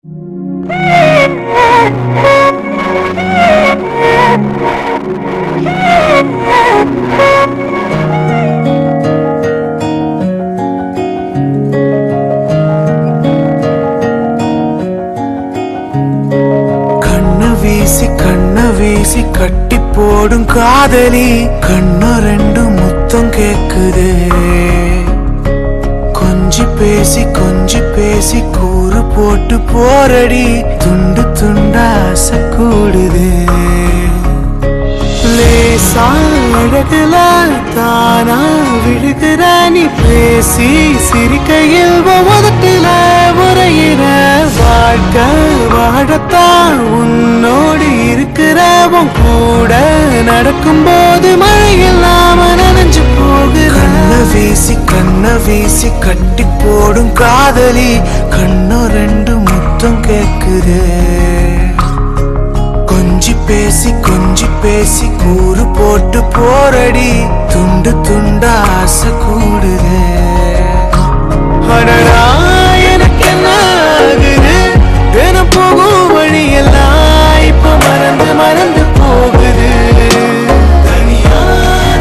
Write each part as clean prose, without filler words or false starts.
கண்ண வீசி கட்டி போடும் காதலி கண்ணு ரெண்டு முத்தம் கேக்குது. கொஞ்சி பேசி கூறு போட்டு போரடி துண்டு துண்டா ஆசை கூடுது. லேசா அழகுல தானா விழுகிற நீ பேசி சிரிக்கையில் உதட்டுல உரையிற வாழ்க்கை வாழத்தான் உன்னோடு இருக்கிறவன் கூட நடக்கும் போது மழை இல்லாம நனைஞ்சு போகுற. கண்ண வீசி கட்டி போடும் காதலி கண்ணு ரெண்டு முத்தம் கேக்குது. கொஞ்சி பேசி கூறு போட்டு போரடி துண்டு துண்டா ஆசை கூடுது. அடடா எனக்கு என்ன ஆகுது, தினம் போகும் வழியெல்லாம் இப்ப மறந்து போகுது. தனியா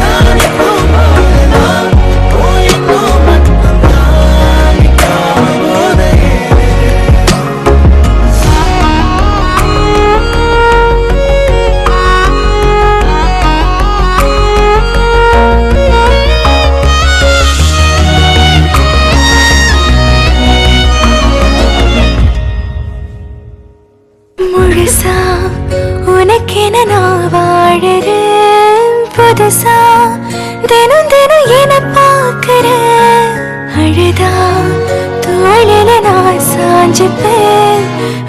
நான் இப்போ வாழலாம், போயின்னும் மட்டும்தான் போதையே. முழுசா உனக்கென நான் வாழறேன். புதுசா தினம் என பார்க்கிறேன். அழுதா தோழில நான் சாஞ்சுப்பேன்.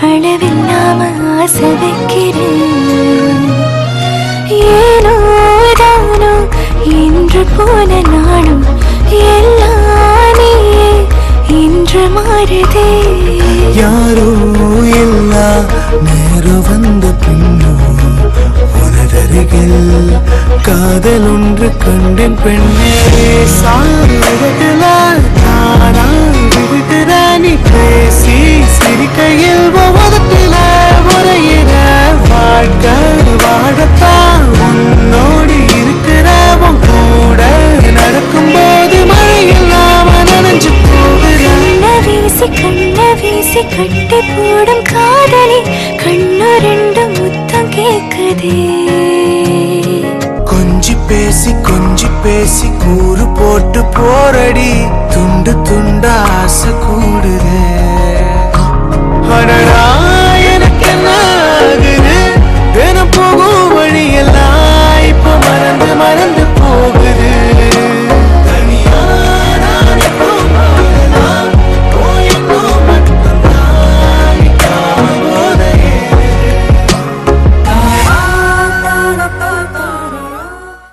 அளவில்லாம ஆசை வைக்கிறேன். ஏனோ தானோ இன்று போன நானும் எல்லாம் நீயே இன்று மாறுதே. யாரோ இல்லா நேரம் வந்த பின்னோ உனதருகில் காதல் ஒன்று கண்டேன் பெண்ணே. சாரத்துல தானா விழுகிற நீ பேசி சிரிக்கையில் உதட்டுல உரையிற வாழ்க்கை வாழத்தான் உன்னோடு இருக்கிறவன் கூட நடக்கும் போது மழை இல்லாம நனைஞ்சு போகிற. கண்ண வீசி கட்டி போடும் காதலி கண்ணு ரெண்டு முத்தம் கேக்குதே. கொஞ்சி பேசி கூறு போட்டு போரடி துண்டு துண்டா ஆசை கூடுது.